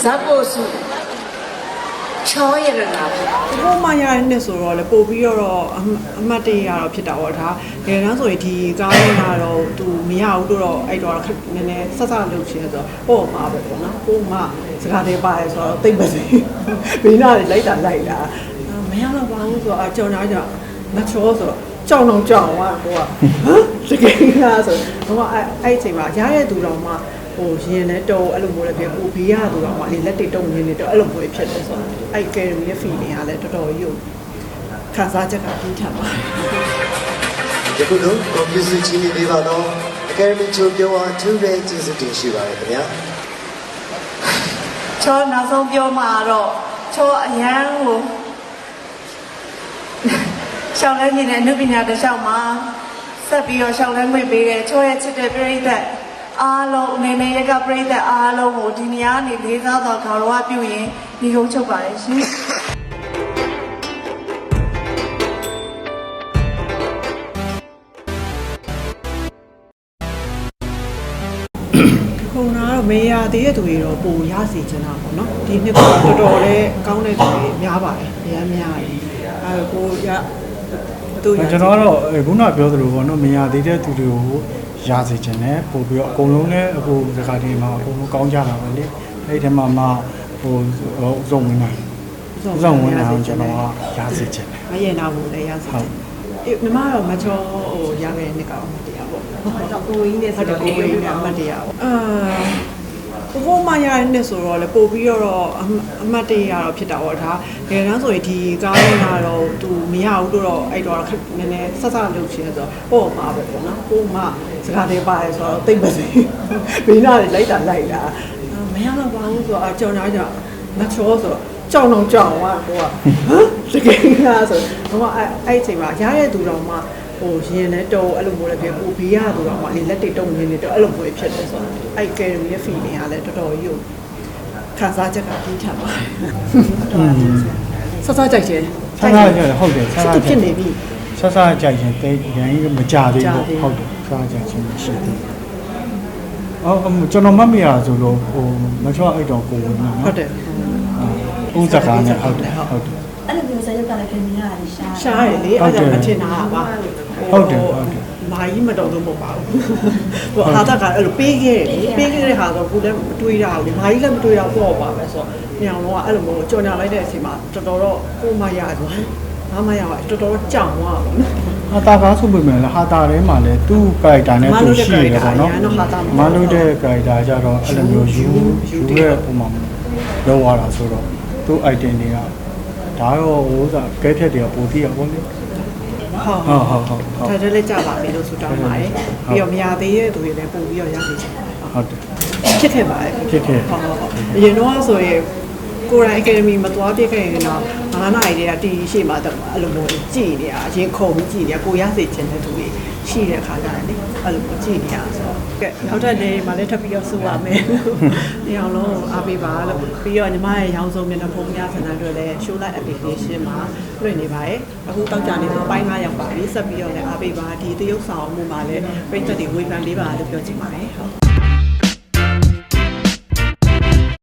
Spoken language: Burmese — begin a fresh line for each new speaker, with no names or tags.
ဇာပိုစုချောရရနာ
ဘိုးမရတဲ့ဆိုတော့လေပို့ပြီးတော့အမတ်တရတော့ဖြစ်တာပေါ့ဒါငယ်တန်းဆိုရင်ဒီကားလေးကတော့သူမရဘူးတော့အဲ့တော့နည်းနည်းဆက်ဆက်လုပ်ချင်ဆိုတော့ပေါ့မှာပဲပေါ့နော်ပို့မစကားတွေပါတယ်ဆိုတော့တိတ်ပါစေဘေးနားလိုက်တာမရတော့ပါဘူးဆိုတော့ကြောင်သားကြောင့်မချောဆိုတော့ကြောင်တော့ကြောင်သွားကိုကဟမ်တကယ်လားဆိုတော့အဲ့အချိန်မှာရတဲ့သူတော်မှဟိုရင်နဲ့တော့အဲ့လိုမျိုးလည်းပြကိုဘေးရသူတော်မှလေလက်တွေတုံနေနေတော့အဲ့လိုမျိုးဖြစ်တယ်ဆိုတော့အဲ့ကယ်ရီရဲ့ feeling ကလည်းတော်တော်ကြီးကိုခံစားချက်ကပြီးထပ်ပါ
ဒီကုလို့ကွန်ပျူတာချင်းနေပါတော့အကယ်ဒမီချိုပြောအောင်သူရဲ့ကျေးဇူးတင်ရှိပါတယ်ခင်ဗျာ
ချောနောက်ဆုံးပြောမှာတော့ချောအရန်ကိုရှောင်းလဲနေတဲ့နုပညာတစ်လျှောက်မှာဆက်ပြီးတော့ရှောင်းလဲငွေပေးတယ်ချောရဲ့ချစ်တဲ့ပရိသတ်အားလုံးအနေနဲ့ရကပရိသတ်အားလုံးကိုဒီနေရာနေလေးစားသောဂါရဝပြုရင်ဒီကုန်းချုပ်ပါတယ်ရှင်
ခုံတာတော့မေးရသေးတဲ့သူတွေတော့ပိုရစီချင်တာပေါ့နော်ဒီနှစ်ကတော်တော်လေးကောင်းတဲ့သူတွေများပါတယ်အများများတယ်အဲကိုရ
ကျွန်တော်ကတော့ခုနပြောသလိုပေါ့နော်မရသေးတဲ့သူတွေကိုရစေချင်တယ်ပို့ပြီးတော့အကုန်လုံးလည်းအခုဒီခါဒီမှာအကုန်လုံးကောင်းကြတာပဲလေအဲ့ဒီမှာမှဟိုဥဆုံးဝင်နိုင်ဥဆုံးဝင်နိုင်အောင်ကျွန်တော်ကရစေချင်တယ်
မရနာဘူးလည်းရစေချင်တယ်မြမတော့မချောဟိုရခဲ့တဲ့နှစ်ကောင်မတရားပေါ့ဟုတ်တော့ကိုကြီးနဲ့ဆိုတော့ကိုကြီးနဲ့အမတရားပေါ့ဘိုးမရတဲ့ဆိုတော့လေပို့ပြီးတော့အမတ်တရတော့ဖြစ်တာပေါ့ဒါငယ်တန်းဆိုရင်ဒီကားလေးကတော့သူမရဘူးတော့အဲ့တော့နည်းနည်းဆက်ဆက်လုပ်ချင်ဆိုတော့ပေါ့မှာပဲပေါ့နော်ပို့မစကားတွေပါတယ်ဆိုတော့တိတ်ပါစေဘေးနားလိုက်တာမရတော့ပါဘူးဆိုတော့ကြောင်သားကြောင့်မချောဆိုတော့ကြောင်တော့ကြောင်သွားကိုကဟမ်တကယ်လားဆိုတော့အဲ့အချိန်မှာရတဲ့သူတော်မှဟိုရင်နဲ့တော့အဲ့လိုမျိုးလည်းပြကိုဘေးရသူတော်မှလေလက်တွေတုံနေနေတော့အဲ့လိုမျိုးဖြစ်တယ်ဆိုတော့အဲ့ကယ်ရီရဲ့ feeling ကလည်းတော်တော်ကြီးကိုခံစားချက်ကပြီးထပ်ပါဆက်ကြိုက်ချင်
ဟုတ်တယ်
ဆက်ဖြစ်နေပြီ
ဆက်ကြိုက်ချင်တိတ်ရန်မကြသေးဘူးဟုတ်တယ်ဆက်ကြိုက်ချင်ရှိတယ်ကျွန်တော်မမရဆိုလို့ဟိုမချောအဲ့တော့ကိုဝင်နော်
ဟုတ်တယ်
ဦးစကားနဲ့ဟုတ်တယ်
အဲ့လိုမျိုးဇာတ်ရုပ်ကလည်းပြင်ရတယ်
ရှားရလေအဲ့ဒါမထင်တာပါ
ဟုတ်တယ်
မာကြီးမတော်လို့မဟုတ်ပါဘူးဟိုဟာတာကအဲ့လိုပေးခဲ့တဲ့ဟာဆိုကိုလည်းမတွေးတာဘူးမာကြီးလည်းမတွေးတော့ပေါ့ပါပဲဆိုတော့ညောင်တော့အဲ့လိုမျိုးကြော်ညာလိုက်တဲ့အချိန်မှာတော်တော်ကိုမရဆိုဘာမှရပါတော်တော်ကြောင်သွားပါဘူး
ဟာတာကားဆိုပေမဲ့လည်းဟာတာထဲမှာလည်းသူ့ character နဲ့သူရှိတယ်ပေါ့နော်မလို့တဲ့ character ကြတော့အဲ့လိုမျိုးယူတဲ့ပုံမှာလောက်ရတာဆိုတော့သူ့ item တွေကဒါတော့ဟိုစားကဲဖြတ်တွေကပိုပြီးရပေါ့လေ
ဟုတ်ဒါတည်းလည်းကြပါပြီလို့ဆိုတောင်းပါတယ်ပြီးတော့မရသေးတဲ့သူတွေလည်းပို့ပြီးတော့ရရှိချင်
ဟုတ်တယ်
ဖြစ်ခဲ့ပါတယ်
ဖြစ်ခဲ့
ဟုတ်အရင်တော့ဆိုရင်ကိုရိုင်းအကယ်ဒမီမသွားပြခဲ့ရင်တော့9နာရီတည်းကတီးရှိမှတော့အဲ့လိုမျိုးကြည်နေရအရင်ခုံကြည်နေကိုရစေချင်တဲ့သူတွေရှိတဲ့ခါကြတယ်လေအဲ့လိုကြည်နေရဆိုတော့ကဲနောက်ထပ်နေ့မှလည်းထပ်ပြီးတော့ဆိုရမယ်ဒီအောင်လုံးအားပေးပါလို့ပြီးတော့ညီမရဲ့ရောင်းစုံမျက်နှာဖုံးများဆန္ဒတွေလည်း show light application မှာတွေ့နေပါတယ်အခုတောက်ကြနေတော့ပိုင်း9ရောက်ပါပြီဆက်ပြီးတော့လည်းအားပေးပါဒီတရုပ်ဆောင်မှုမှာလည်းပြည့်သက်တွေဝေဖန်လေးပါလို့ပြောချင်ပါတယ်ဟုတ်